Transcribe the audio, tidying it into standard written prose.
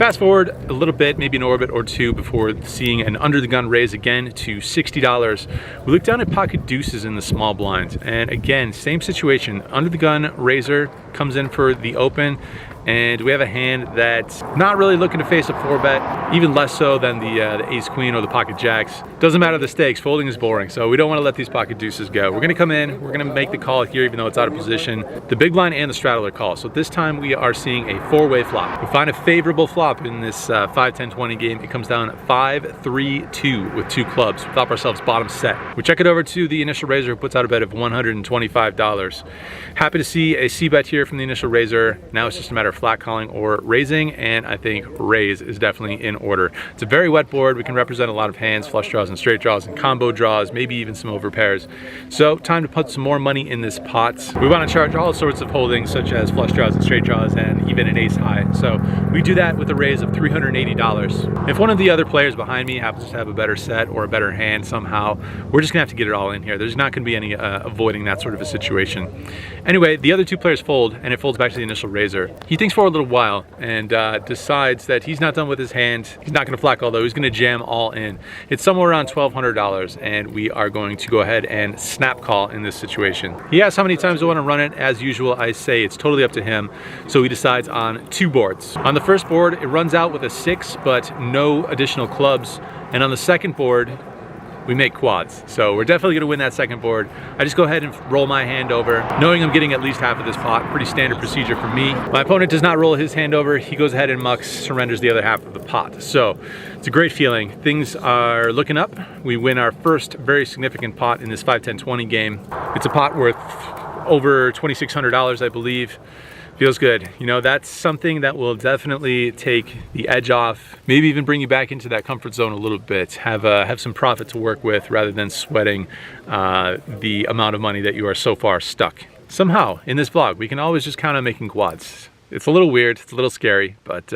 Fast forward a little bit, maybe an orbit or two before seeing an under the gun raise again to $60. We look down at pocket deuces in the small blind, and again, same situation. Under the gun raiser comes in for the open, and we have a hand that's not really looking to face a 4-bet, even less so than the ace queen or the pocket jacks. Doesn't matter the stakes, folding is boring, so we don't want to let these pocket deuces go. We're gonna come in, we're gonna make the call here even though it's out of position. The big blind and the straddler call, so this time we are seeing a 4-way flop. We find a favorable flop in this 5-10-20 game. It comes down 5-3-2 with 2 clubs. We flop ourselves bottom set. We check it over to the initial raiser who puts out a bet of $125. Happy to see a C-bet here from the initial raiser. Now it's just a matter of flat calling or raising, and I think raise is definitely in order. It's a very wet board. We can represent a lot of hands, flush draws and straight draws and combo draws, maybe even some overpairs. So time to put some more money in this pot. We want to charge all sorts of holdings such as flush draws and straight draws and even an ace high. So we do that with a raise of $380. If one of the other players behind me happens to have a better set or a better hand somehow, we're just gonna have to get it all in here. There's not gonna be any avoiding that sort of a situation. Anyway, the other 2 players fold, and it folds back to the initial raiser. He thinks for a little while and decides that he's not done with his hand. He's not gonna flat call though, he's gonna jam all in. It's somewhere around $1,200, and we are going to go ahead and snap call in this situation. He asks how many times I wanna run it. As usual, I say it's totally up to him, so he decides on 2 boards. On the first board, it runs out with a 6, but no additional clubs, and on the second board, we make quads. So we're definitely gonna win that second board. I just go ahead and roll my hand over, knowing I'm getting at least half of this pot. Pretty standard procedure for me. My opponent does not roll his hand over. He goes ahead and mucks, surrenders the other half of the pot. So it's a great feeling. Things are looking up. We win our first very significant pot in this 5-10-20 game. It's a pot worth over $2,600, I believe. Feels good. You know, that's something that will definitely take the edge off, maybe even bring you back into that comfort zone a little bit, have some profit to work with rather than sweating the amount of money that you are so far stuck. Somehow, in this vlog, we can always just count on making quads. It's a little weird, it's a little scary, but